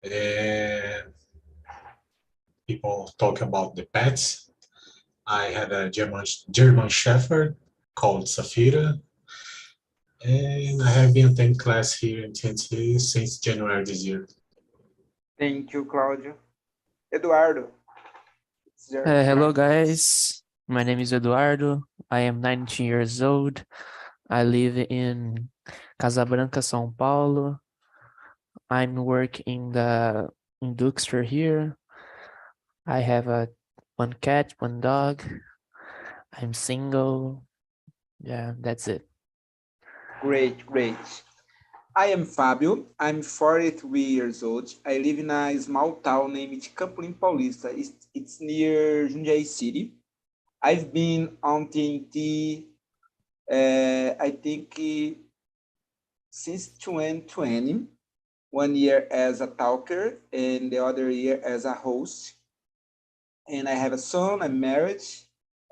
And people talk about the pets. I had a German Shepherd called Safira, and I have been attending class here in TNT since January this year. Thank you, Claudio. Eduardo, it's your Hello, turn. guys. My name is Eduardo. I am 19 years old. I live in Casabranca, São Paulo. I'm working in the industry here. I have one cat, one dog. I'm single. Yeah, that's it. Great, great. I am Fábio. I'm 43 years old. I live in a small town named Campolim Paulista. It's near Jundiaí City. I've been on TNT, I think, since 2020. 1 year as a talker and the other year as a host. And I have a son, I'm married,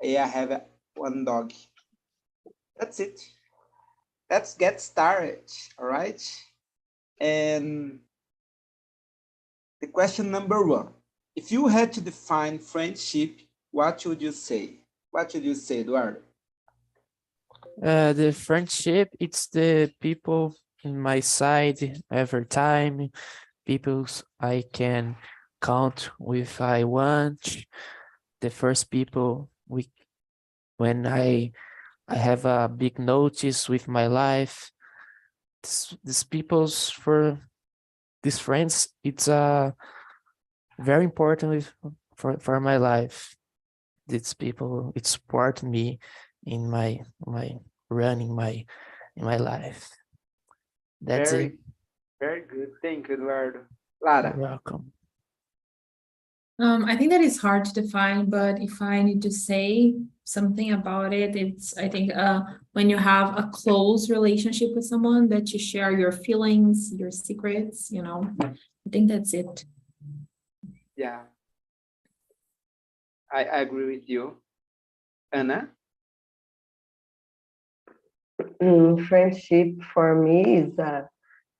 and I have one dog. That's it. Let's get started, all right? And the question number 1. If you had to define friendship, what would you say? What would you say, Eduardo? The friendship, it's the people in my side every time, people I can count with I want. The first people when I have a big notice with my life. These people's for these friends, it's very important for my life. These people, it support me in my running in my life. That's it. Very good. Thank you, Eduardo. You're Lara. welcome. I think that is hard to define, but if I need to say something about it, it's, I think, when you have a close relationship with someone that you share your feelings, your secrets, I think that's it. Yeah. I agree with you. Anna? Friendship for me is a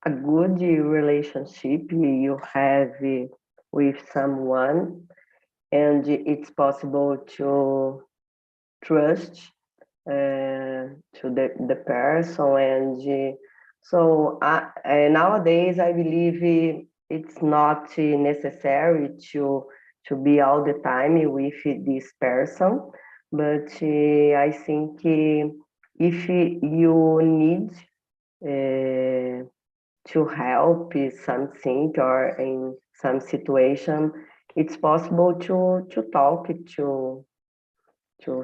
good relationship you have with someone, and it's possible to trust to the person. And so nowadays I believe it's not necessary to be all the time with this person, but I think if you need to help something or in some situation, it's possible to talk to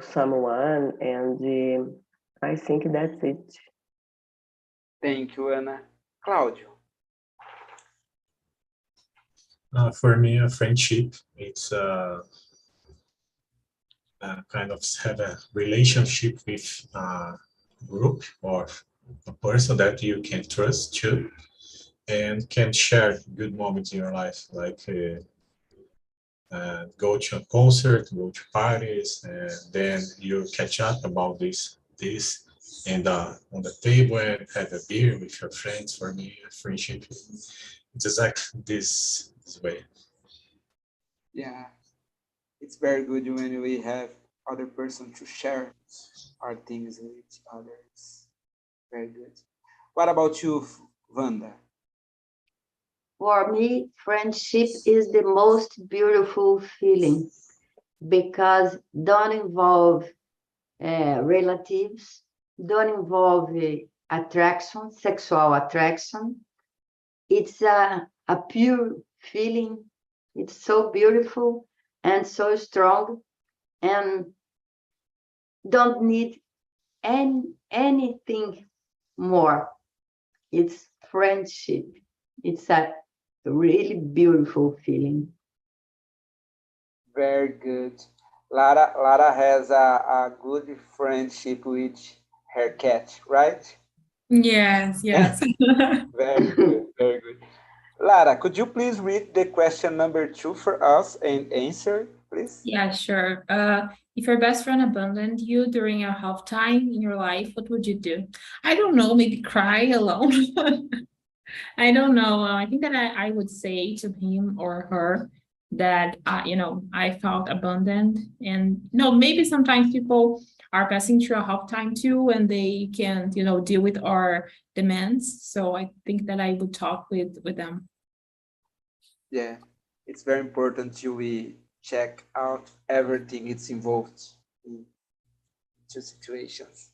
someone, and I think that's it. Thank you, Anna. Claudio? For me, a friendship, it's kind of have a relationship with a group or a person that you can trust too, and can share good moments in your life, like go to a concert, go to parties, and then you catch up about this, and on the table and have a beer with your friends. For me, a friendship, it's exactly this way. Yeah, it's very good when we have other person to share our things with others. Very good. What about you, Wanda? For me, friendship is the most beautiful feeling because don't involve relatives, don't involve attraction, sexual attraction. It's a pure feeling. It's so beautiful and so strong, and don't need anything more. It's friendship. It's a really beautiful feeling. Very good. Lara has a good friendship with her cat, right? Yes. Very good, very good. Lara, could you please read the question number 2 for us and answer, please? Yeah, sure. If your best friend abandoned you during a half time in your life, what would you do? I don't know, maybe cry alone. I don't know. I think that I would say to him or her that, I felt abandoned. And no, maybe sometimes people are passing through a hard time too, and they can't, deal with our demands. So I think that I would talk with them. Yeah, it's very important to we check out everything it's involved in two situations.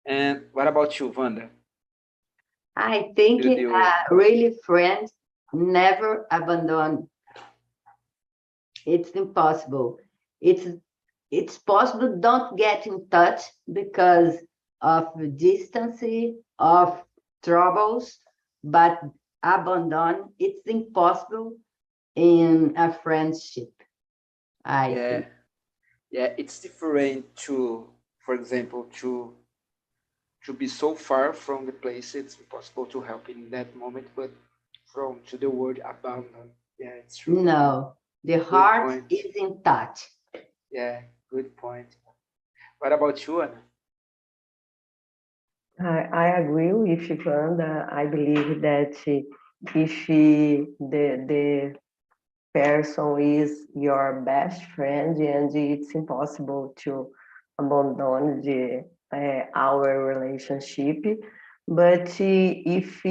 And what about you, Wanda? I think You deal with really friends never abandon. It's impossible. It's possible don't get in touch because of distance, of troubles, but abandon, it's impossible in a friendship, I yeah, think. yeah, it's different to, for example, to be so far from the place it's impossible to help in that moment, but from to the word abandon. Yeah, it's true. No, the Good heart point. is in touch. Yeah, good point. What about you, Anna? I agree with Wanda. I believe that if the person is your best friend and it's impossible to abandon our relationship, but if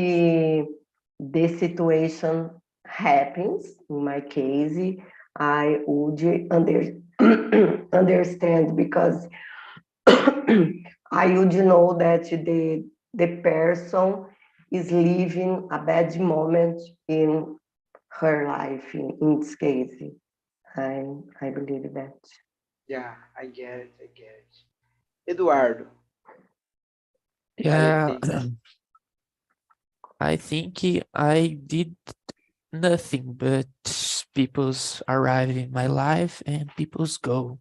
the situation happens, in my case, I would understand because I would know that the person is living a bad moment in her life in this case. I believe that. Yeah, I get it. I get it. Eduardo, what do you Yeah, think? I think I did nothing but people's arrive in my life and people's go.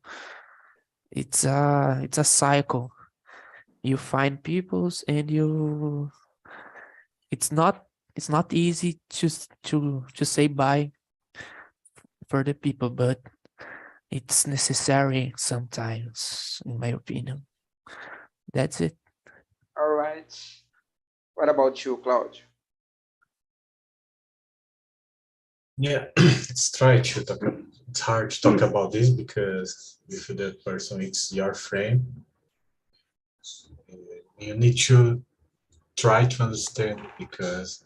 It's a cycle. You find people's and it's not it's not easy to say bye for the people, but it's necessary sometimes, in my opinion. That's it. All right. What about you, Claudio? Yeah, it's try to talk. It's hard to talk about this because if that person it's your friend, you need to try to understand because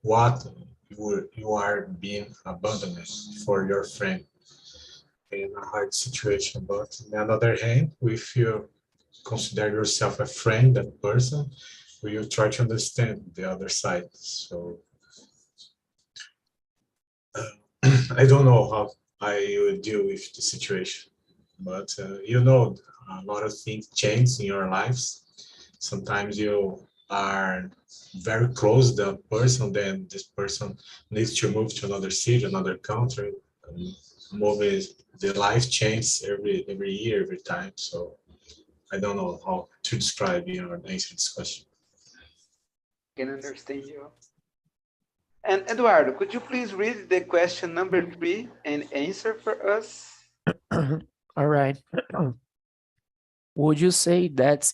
what you are being abandoned for your friend in a hard situation. But on the other hand, if you consider yourself a friend, that person, will try to understand the other side. So I don't know how I will deal with the situation, but a lot of things change in your lives. Sometimes you are very close to the person, then this person needs to move to another city, another country. Moving the life changes every year, every time. So I don't know how to describe or answer this question. Can understand you. And Eduardo, could you please read the question number 3 and answer for us? All right. Would you say that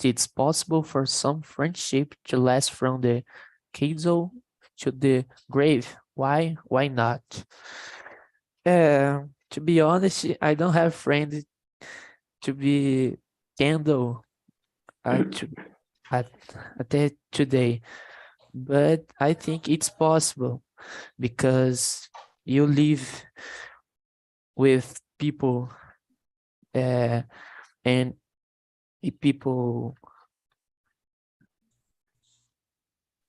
it's possible for some friendship to last from the cradle to the grave? Why? Why not? To be honest, I don't have friends to be candle to, at, at today, but I think it's possible because you live with people and people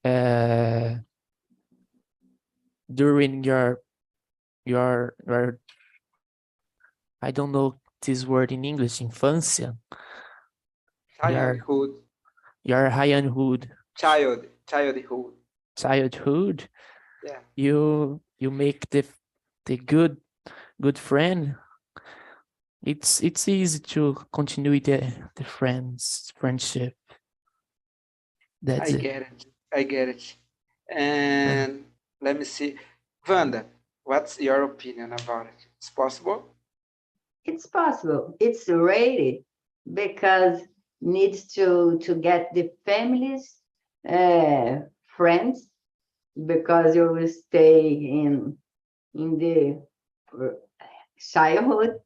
uh, during your I don't know this word in English, infância, your Childhood. your childhood, Childhood. childhood, Yeah, you make the good friend. It's easy to continue the friendship. That's I it. get it. I get it. Uh, And let me see. Wanda, what's your opinion about it? It's possible? It's possible. It's rated because needs to get the families uh, friends because you will stay in the childhood,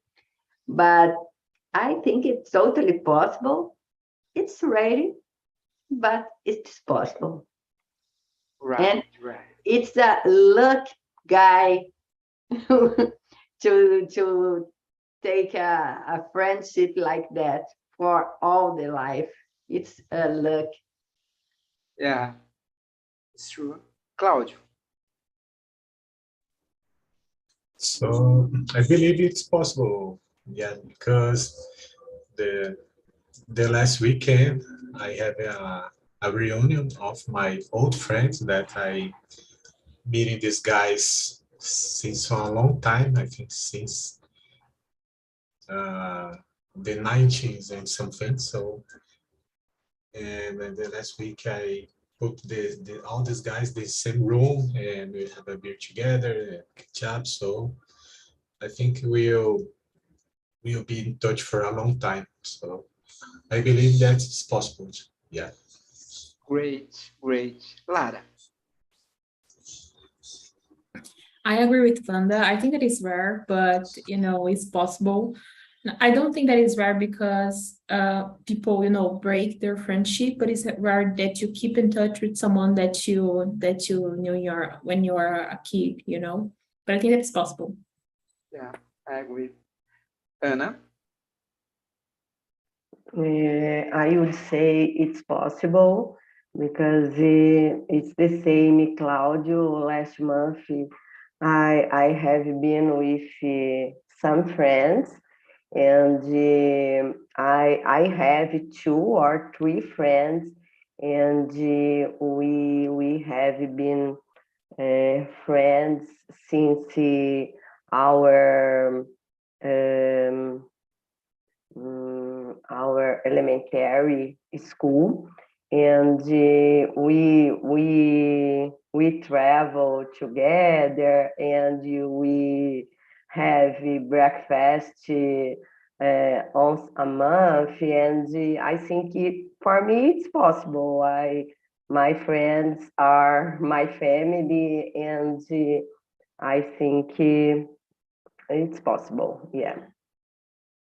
but I think it's totally possible. It's rare, but it's possible. Right, And right. it's a luck guy to take a friendship like that for all the life. It's a luck. Yeah, it's true. Claudio. So I believe it's possible. Yeah, because the the last weekend I have a reunion of my old friends that I meeting these guys since for a long time. I think since the 90s and something. So and then the last week I put all these guys in the same room and we have a beer together and catch up. So I think we'll be in touch for a long time. So I believe that it's possible. Yeah. Great, great. Lara. I agree with Vanda. I think that is rare, but it's possible. I don't think that is rare because people, break their friendship, but it's rare that you keep in touch with someone that you knew when you were a kid, But I think that's possible. Yeah, I agree. Ana? I would say it's possible because it's the same, Claudio. Last month, I have been with some friends, and I have 2 or 3 friends, and we have been friends since our um, our elementary school, and we travel together, and we have breakfast once a month, and I think for me it's possible. My friends are my family, and I think it's possible. Yeah.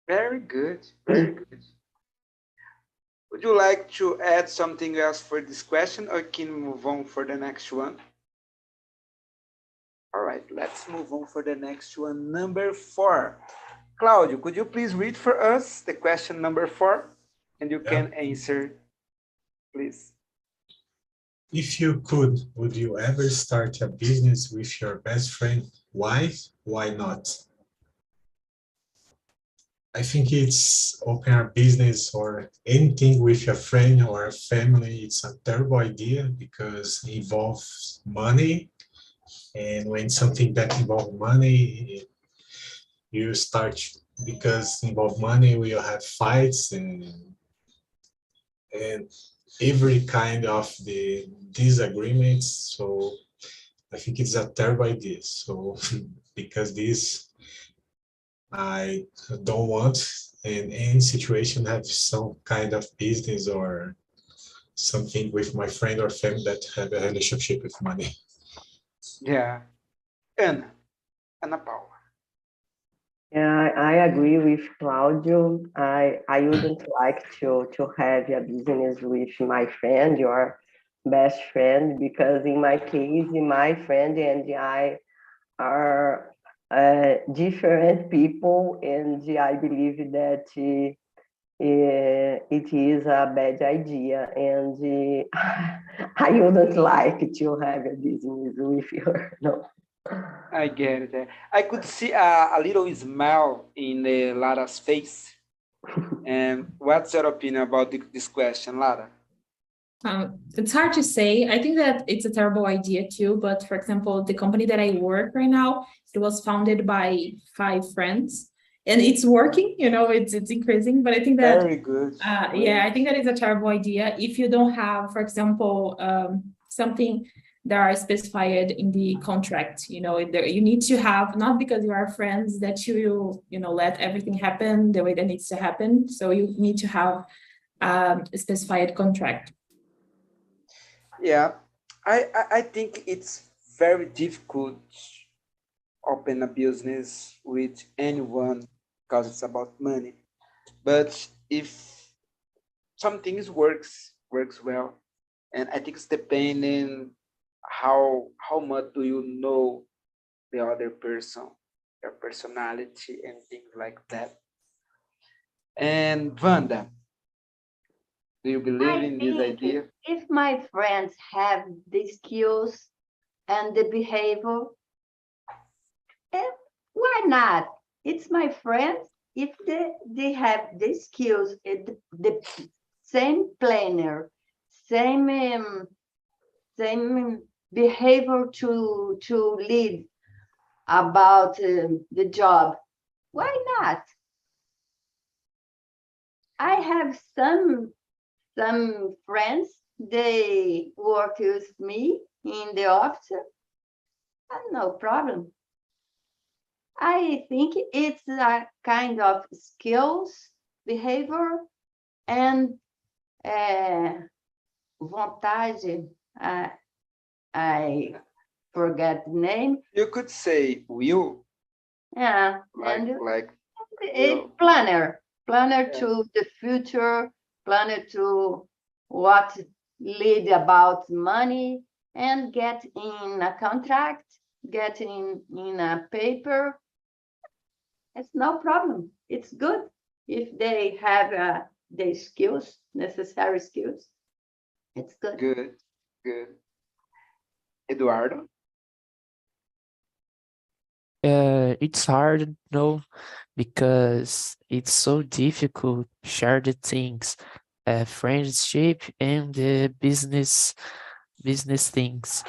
Very good, very good. Would you like to add something else for this question or can we move on for the next one? All right, let's move on for the next one, number 4. Claudio, could you please read for us the question number 4? And you can answer, please. If you could, would you ever start a business with your best friend? Why? Why not? I think it's open a business or anything with a friend or a family. It's a terrible idea because it involves money. And when something that involves money, you start because involve money, we'll have fights and every kind of the disagreements. So I think it's a terrible idea. So because this, I don't want in any situation have some kind of business or something with my friend or family that have a relationship with money. Yeah. Ana Paula. Yeah, I agree with Claudio. I wouldn't like to have a business with my friend or best friend, because in my case, my friend and I are different people, and I believe that it is a bad idea, and I wouldn't like to have a business with her. No. I get it. I could see a little smile in Lara's face. And what's your opinion about this question, Lara? It's hard to say. I think that it's a terrible idea too. But for example, the company that I work right now, it was founded by 5 friends, and it's working. It's increasing. But I think that very good. I think that is a terrible idea if you don't have, for example, something that are specified in the contract. You need to have, not because you are friends that you let everything happen the way that needs to happen. So you need to have a specified contract. Yeah, I think it's very difficult open a business with anyone because it's about money. But if some things works well, and I think it's depending how much do you know the other person, their personality and things like that. And Wanda, do you believe I in this think idea? if my friends have the skills and the behavior, eh, why not? It's my friends. If they have the skills, the same planner, same same behavior to lead about the job, why not? I have some friends. They work with me in the office. No problem. I think it's a kind of skills, behavior, and vontade. I forget the name. You could say will, Yeah, like and like it will. planner Yeah. to the future, planner to what lead about money, and get in a contract, get in a paper. It's no problem. It's good if they have the skills, necessary skills. It's good. Good, good. Eduardo? It's hard, no, because it's so difficult share the things, friendship and the business things.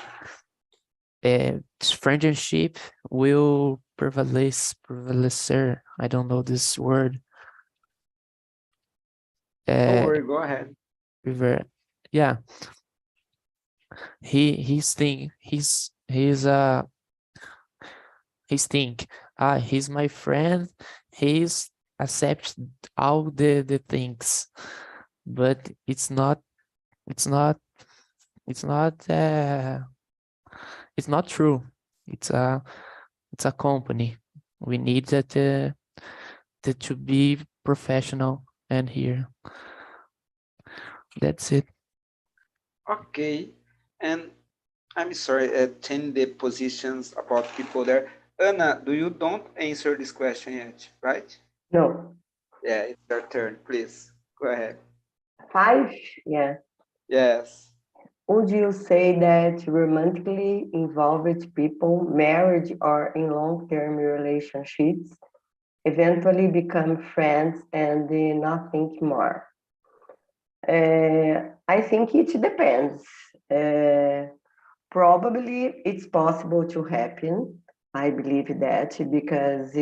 Friendship will prevalecer. I don't know this word. Don't Uh, worry, go ahead. yeah, he's think he's think he's my friend, he's accept all the things, but it's not it's not it's not true. it's a it's a company. We need that to be professional, and here that's it. Okay. And I'm sorry, change the positions about people there. Anna, do you don't answer this question yet, right? No, Yeah, it's your turn. Please go ahead. 5, yeah. Yes. Would you say that romantically involved people, marriage or in long-term relationships, eventually become friends and nothing more? I think it depends. Uh, Probably it's possible to happen. I believe that because,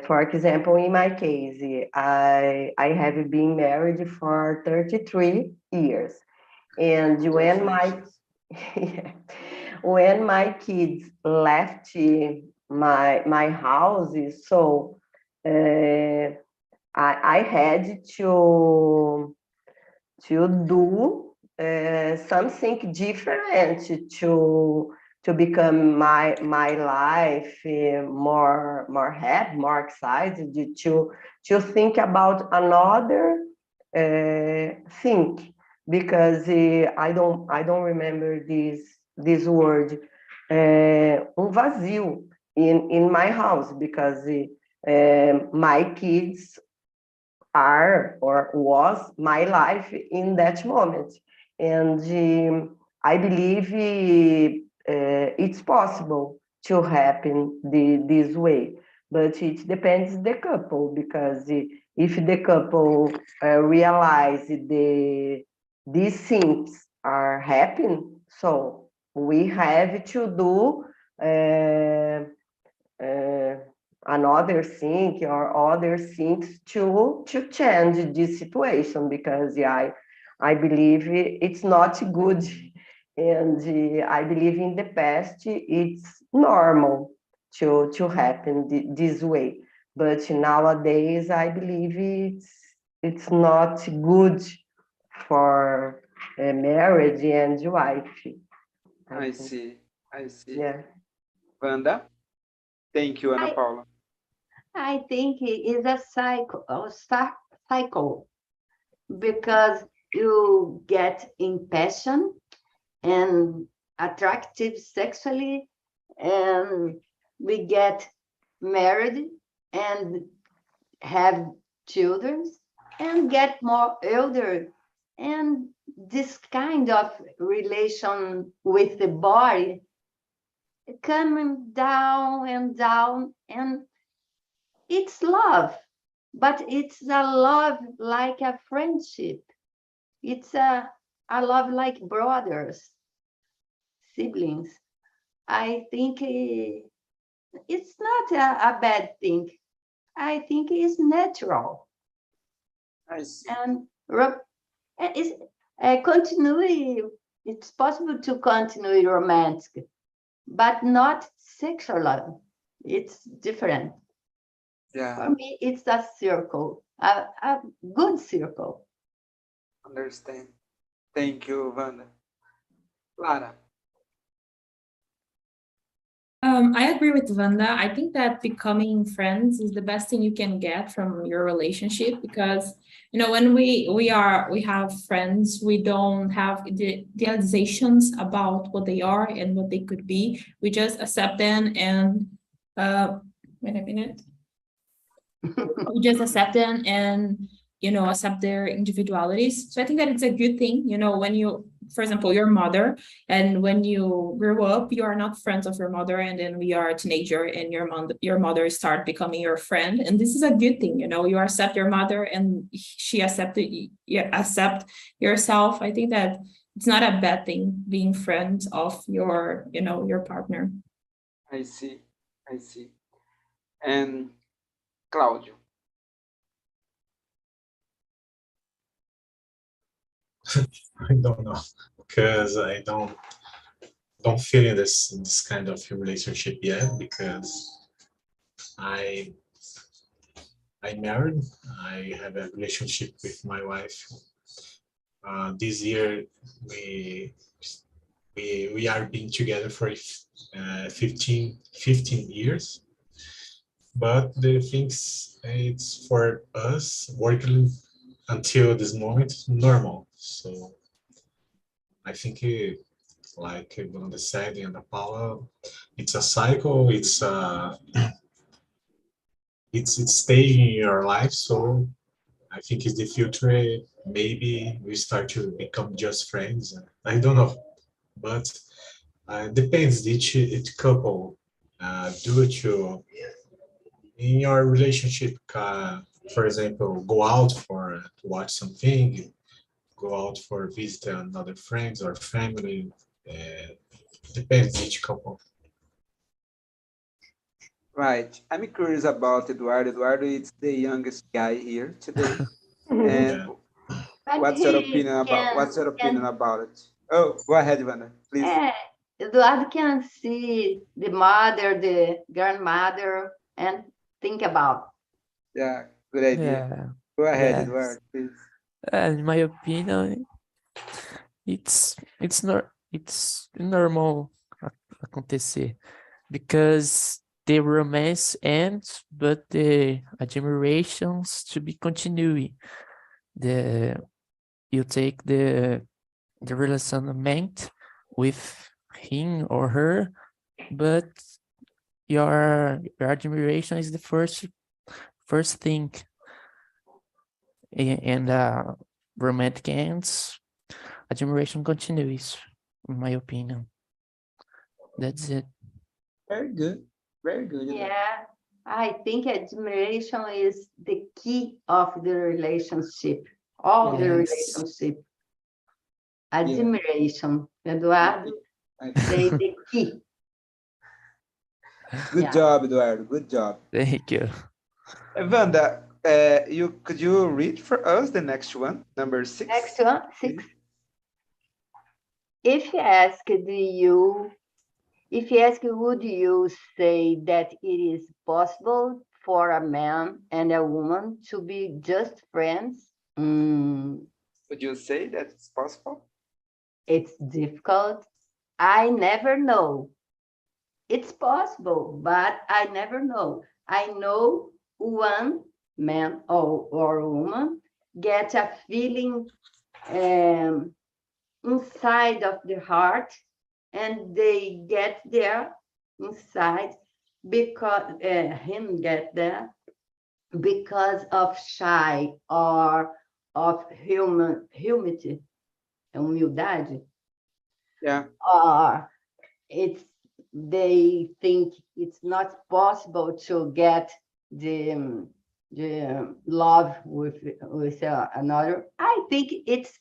for example, in my case, I have been married for 33 years. And Congratulations. when my kids left my house, so I had to do something different to become my life more happy, more excited, to think about another thing, because I don't remember this word, vazio in my house, because my kids are or was my life in that moment. And I believe it's possible to happen this way, but it depends the couple, because if the couple realize these things are happening, so we have to do uh, uh, another thing or other things to change this situation, because I believe it's not good, and I believe in the past it's normal to happen this way, but nowadays I believe it's not good for marriage and wife. I think. see. I see. Yeah. Wanda? Thank you, Ana Paula. I think it is a cycle because you get impatient and attractive sexually, and we get married and have children and get more elder, and this kind of relation with the body coming down and down, and it's love, but it's a love like a friendship. It's a love like brothers, siblings. I think it's not a bad thing. I think it's natural. I see. And it's continue. It's possible to continue romantic, but not sexual love. It's different. Yeah, For me, it's a circle, a good circle. understand. Thank you, Wanda. Clara? I agree with Vanda. I think that becoming friends is the best thing you can get from your relationship because when we have friends, we don't have the idealizations about what they are and what they could be. We just accept them and wait a minute. We just accept them and accept their individualities. So I think that it's a good thing, when you, for example, your mother, and when you grow up, you are not friends of your mother, and then we are a teenager and your mother start becoming your friend. And this is a good thing, you accept your mother and she accepted you accept yourself. I think that it's not a bad thing being friends of your, your partner. I see. I see. And Claudio? I don't know because I don't feel in this kind of relationship yet because I married. I have a relationship with my wife. This year we are being together for 15 years. But the things it's for us working until this moment normal. So I think like Wanda said and Paula, it's a cycle. It's staying in your life. So I think it's the future. Maybe we start to become just friends. I don't know, but depends each couple do to in your relationship. For example, go out for to watch something, go out for visit another friends or family. Depends each couple. Right. I'm curious about Eduardo. Eduardo is the youngest guy here today. And Yeah. But what's your he opinion about it? Oh, go ahead, Ivana, please. Eduardo can see the mother, the grandmother, and think about. Yeah, good idea. Yeah, Go ahead, yes. Eduardo, please. In my opinion, it's not it's normal acontecer because the romance ends, but the admirations to be continuing. The you take the relationment with him or her, but your admiration is the first thing, and romantic ends, admiration continues. In my opinion, that's it. Very good. Very good. Eduardo. Yeah, I think admiration is the key of the relationship, all the Yes. relationship. Admiration, Eduardo, I- say the key. Good Yeah. job, Eduardo. Good job. Thank you. Wanda, could you read for us the next one, number 6? Next one, 6. If he asked you, would you say that it is possible for a man and a woman to be just friends? Would you say that it's possible? It's difficult. I never know. It's possible, but I never know. I know one man or woman get a feeling inside of the heart, and they get there inside because him get there because of shy or of humility, humildade, Yeah. or they think it's not possible to get the love with another. I think it's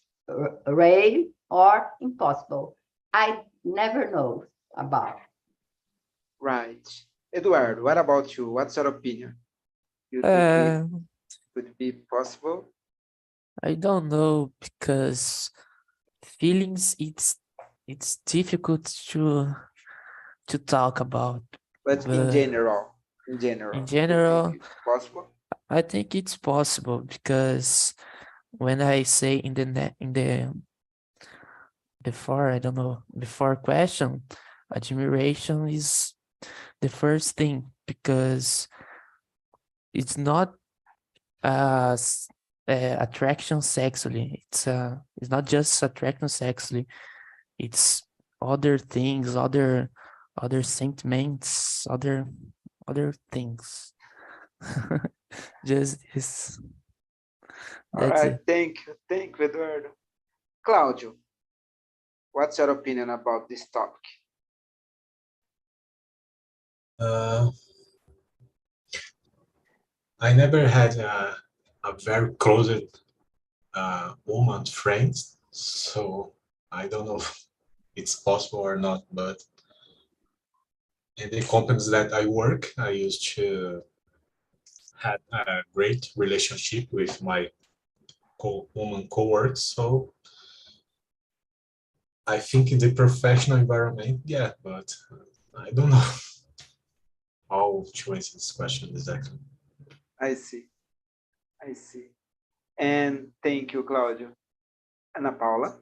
rare or impossible. I never know about. Right. Eduardo, what about you? What's your opinion? You think it Uh, could be possible? I don't know because feelings it's difficult to talk about, But in but general, in you general, think it's possible? I think it's possible because when I say in the before, I don't know, before question, admiration is the first thing because it's not attraction sexually. It's not just attraction sexually. It's other things, other sentiments, other things. Just this. All That's right, it. thank you, Eduardo. Claudio, what's your opinion about this topic? Uh, I never had a very close woman friend, so I don't know if it's possible or not. But in the companies that I work, I used to have a great relationship with my woman coworkers. So I think in the professional environment, yeah, but I don't know how to answer this question exactly. I see. And thank you, Claudio. Ana Paula?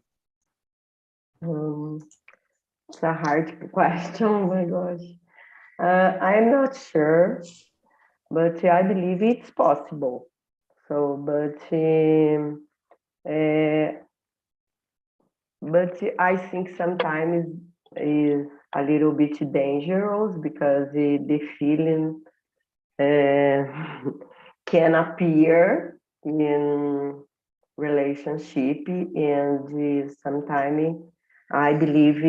It's a hard question. Oh my gosh. I'm not sure, but I believe it's possible. So, but I think sometimes is a little bit dangerous because the feeling can appear in relationship, and sometimes I believe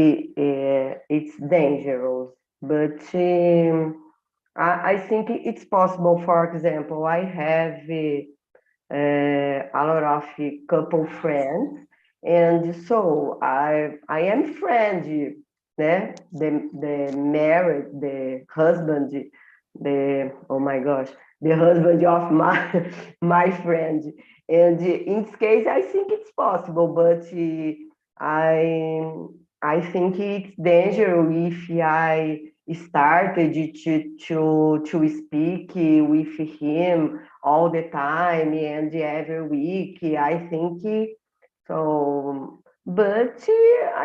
it's dangerous. But I think it's possible. For example, I have a lot of couple friends, and so I am friend, né? The married, the husband, the oh my gosh, the husband of my my friend. And in this case, I think it's possible, but I I think it's dangerous if I started to speak with him all the time and every week. I think so, but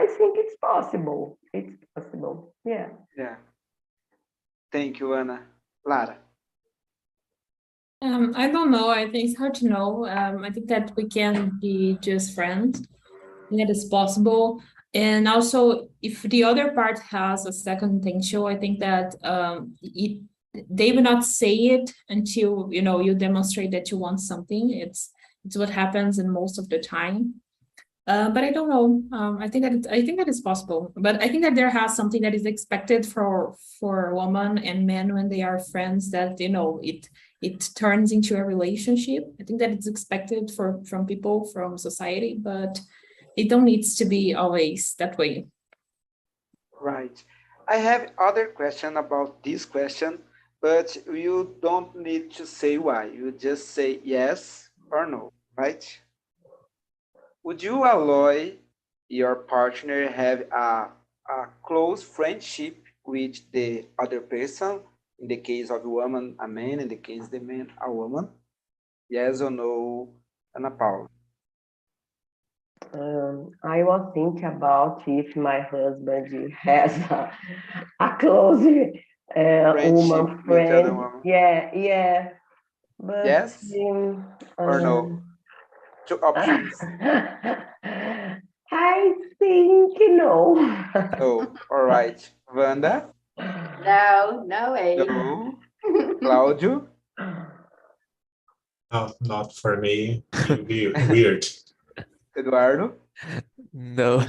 I think it's possible. It's possible. Yeah. Yeah. Thank you, Ana. Lara? I don't know. I think it's hard to know. I think that we can be just friends. I think that is possible. And also, if the other part has a second intention, I think that they will not say it until you demonstrate that you want something. It's what happens in most of the time. But I don't know. I think that is possible. But I think that there has something that is expected for women and men when they are friends, that it turns into a relationship. I think that it's expected from people, from society, but it don't needs to be always that way. Right. I have other question about this question, but you don't need to say why. You just say yes or no, right? Would you allow your partner have a close friendship with the other person? In the case of a woman, a man. In the case of the man, a woman. Yes or no, Ana Paula? I was thinking about if my husband has a close Friendship woman with other friend. woman. Yeah. But Yes or no? Two options. I think no. Oh, all right. Wanda? No, no way. No. Claudio? No, not for me. Weird. Eduardo? No.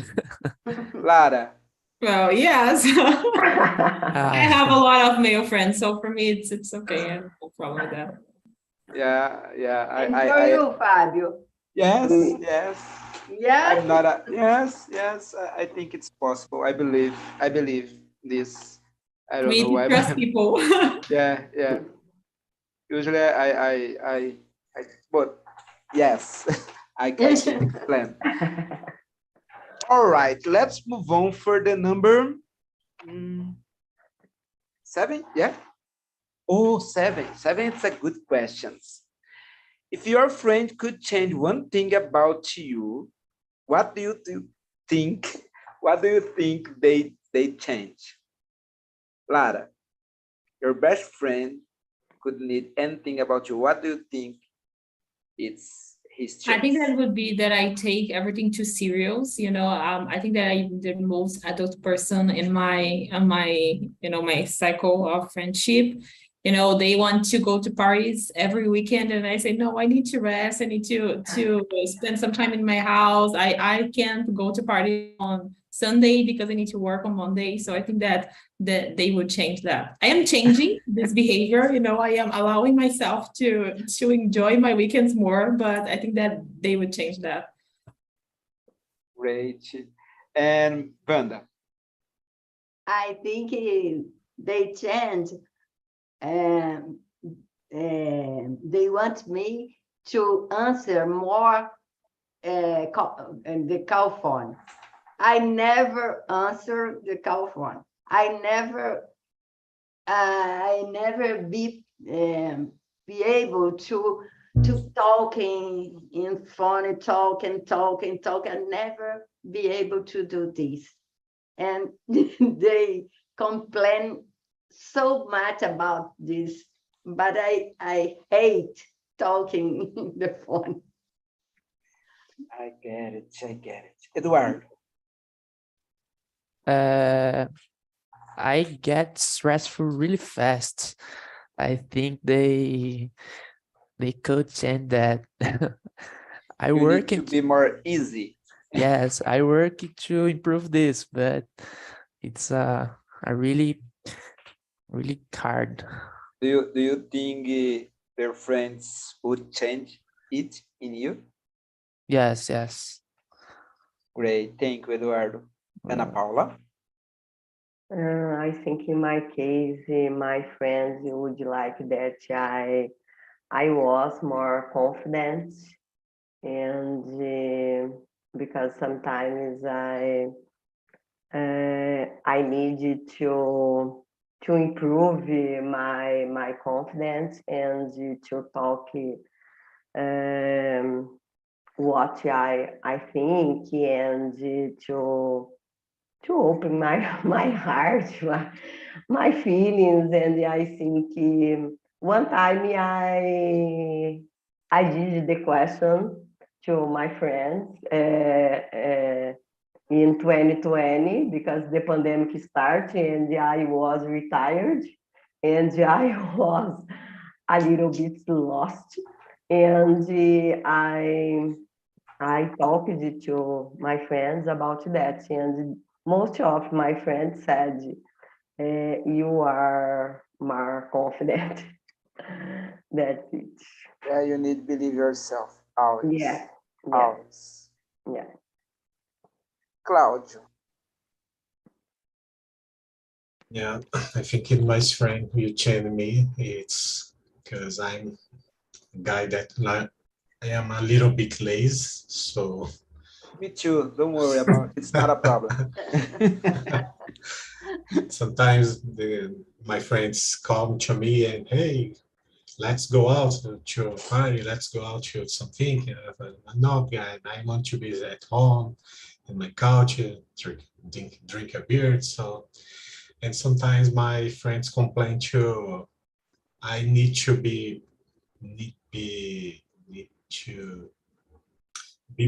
Lara? Well, yes. I have a Ah, lot of male friends, so for me it's okay. I have no problem with that. Yeah. And for you, Fabio? Yes. Yeah? I'm not a yes. I think it's possible. I believe this. I I don't know mean, why. to trust But people. yeah. Usually I but yes, I can plan. All right, let's move on for the number 7. Yeah. Oh, 7. 7 is a good question. If your friend could change one thing about you, what do you think? What do you think they change? Lara, your best friend could need anything about you. What do you think it's his choice? I think that would be that I take everything too serious. I think that I'm the most adult person in my cycle of friendship. They want to go to parties every weekend, and I say, no, I need to rest. I need to spend some time in my house. I can't go to party on Sunday because I need to work on Monday. So I think that they would change that. I am changing this behavior. I am allowing myself to enjoy my weekends more, but I think that they would change that. Great. And Wanda? I think they change. They want me to answer more the call phone. I never answer the call phone. I never be able to talk in phone, talk. I never be able to do this, and they complain so much about this. But I hate talking in the phone. I get it. Eduardo? I get stressful really fast. I think they could change that. I You work need to it. be more easy. Yes, I work it to improve this, but it's a really hard. Do you think their friends would change it in you? Yes. Great, thank you, Eduardo. Ana Paula? I think in my case, my friends would like that I was more confident, and because sometimes I need to improve my confidence and to talk what I think, and to open my heart, my feelings. And I think one time I did the question to my friends in 2020, because the pandemic started and I was retired and I was a little bit lost. And I talked to my friends about that, and most of my friends said, you are more confident. That's it. Yeah, you need to believe yourself, always. Yeah. Always. Yeah. Claudio? Yeah, I think in my friend will change me. It's because I'm a guy that I am a little bit lazy, so Me too, don't worry about it. It's not a problem. sometimes my friends come to me and, hey, let's go out to a party, let's go out to something. No, guy, I want to be at home in my couch, drink a beer. So, and sometimes my friends complain too. I need to be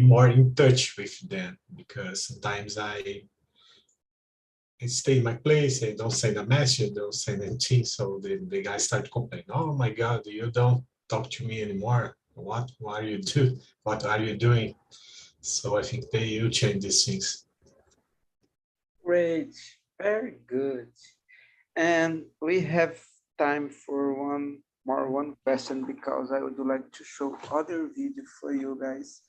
more in touch with them because sometimes I stay in my place, I don't send a message, don't send anything. So the guys start complaining, oh my God, you don't talk to me anymore. What are you do? What are you doing? So I think they will change these things. Great, very good. And we have time for one question because I would like to show other video for you guys.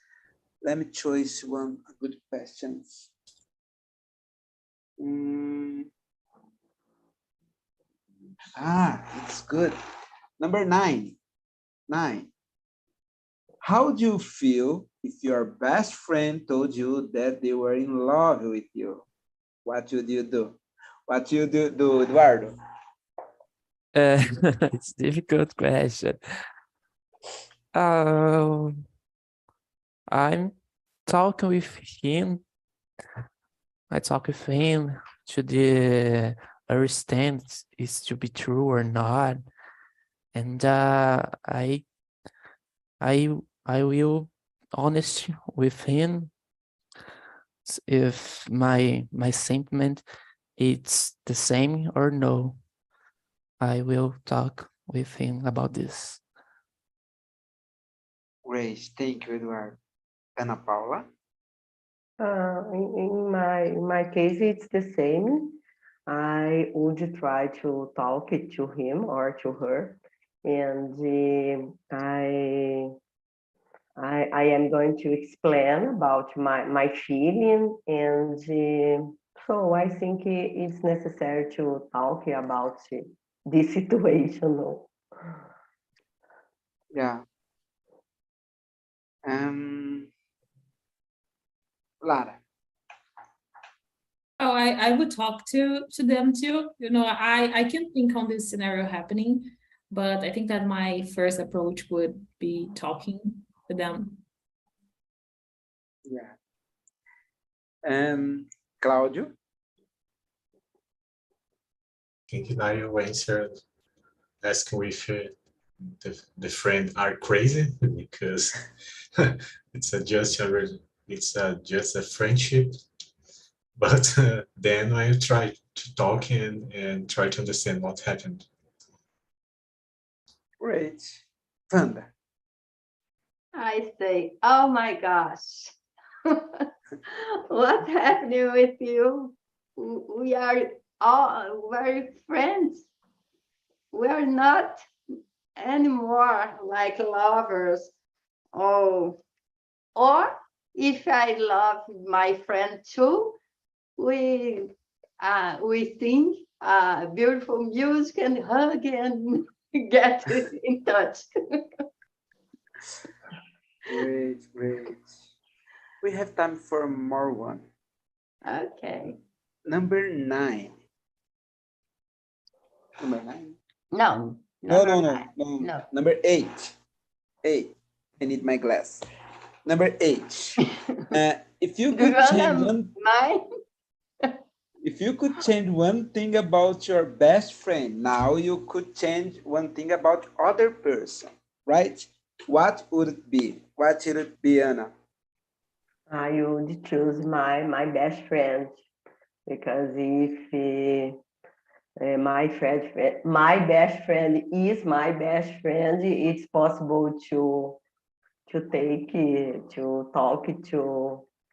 Let me choose one good question. It's good. Number 9. How do you feel if your best friend told you that they were in love with you? What would you do? What would you do, Eduardo? It's difficult question. I'm talking with him. I talk with him to the understand is to be true or not, and I will honest with him if my sentiment it's the same or no. I will talk with him about this. Great, thank you, Eduardo. Ana Paula? In my case, it's the same. I would try to talk it to him or to her, and I am going to explain about my feeling, and so I think it's necessary to talk about this situation. Yeah. Lara. Oh, I would talk to them too. You know, I can think on this scenario happening, but I think that my first approach would be talking to them. Yeah. Claudio? I think now you answer asking if the friend are crazy because it's just a friendship. But then I try to talk and try to understand what happened. Great. Wanda? I say, oh my gosh, what happened with you? We are all very friends. We are not anymore like lovers. Oh, or if I love my friend too, we sing beautiful music and hug and get in touch. Great. We have time for more one. Okay. Number 9. Number 9? No. No. Number 8. 8. I need my glass. Number 8. If you could change one thing about your best friend, now you could change one thing about other person, right? What would it be? What should it be, Anna? I would choose my best friend because if my best friend is my best friend, it's possible to talk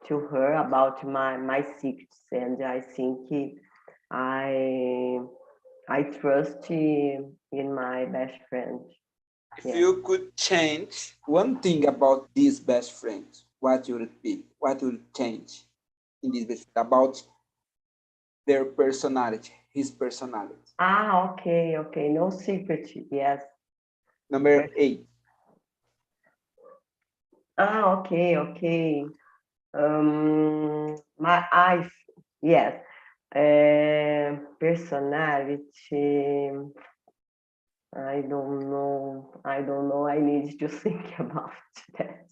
to her about my secrets, and I think I trust in my best friend. If you could change one thing about these best friends, what would it be? What would change in this best friend about their personality, his personality? Okay. No secret, yes. Number 8. Okay. My eyes, yes. Personality. I don't know. I don't know. I need to think about that.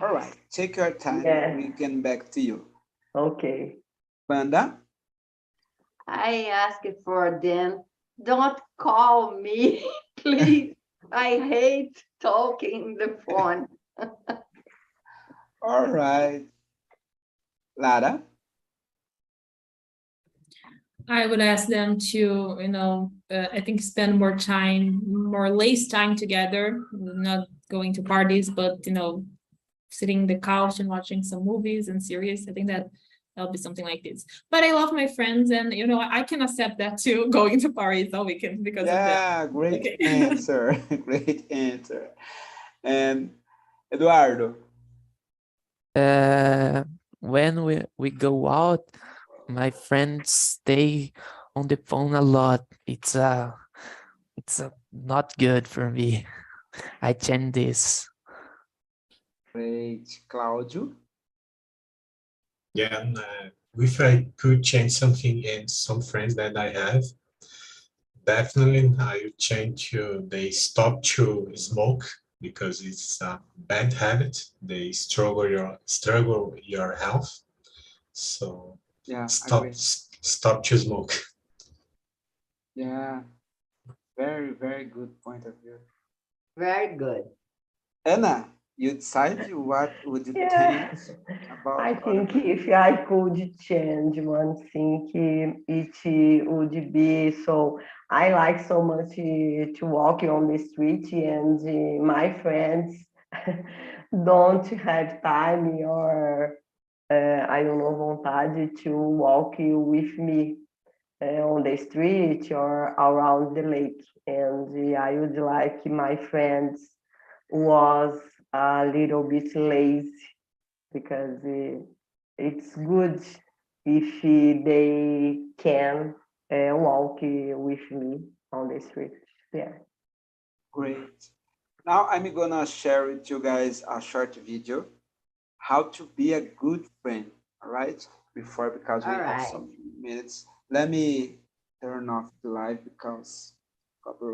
All right, take your time. Yeah. We can back to you. Okay. Wanda? I ask for them, don't call me, please. I hate talking the phone. All right. Lara? I would ask them to, I think spend more time, more less time together, not going to parties, but, sitting in the couch and watching some movies and series. I think that'll be something like this. But I love my friends and, I can accept that too, going to parties all weekend because of them. Yeah, great Okay. answer. Great answer. And Eduardo? When we go out, my friends stay on the phone a lot. It's not good for me. I change this. Great. Cláudio? Yeah, and, if I could change something in some friends that I have, definitely I would change to they stop to smoke because it's a bad habit. They struggle your health. So Yeah, stop agree. stop to smoke. Yeah, very, very good point of view. Very good. Anna, you decide what would you Yeah. change about I other think if I could change one thing, it would be so. I like so much to walk on the street, and my friends don't have time or I don't know vontade to walk with me on the street or around the lake. And I would like my friends was a little bit lazy because it's good if they can walk with me on the street. Yeah. Great. Now I'm gonna share with you guys a short video, how to be a good friend, all right? Because we All have right. some minutes. Let me turn off the live because copyright.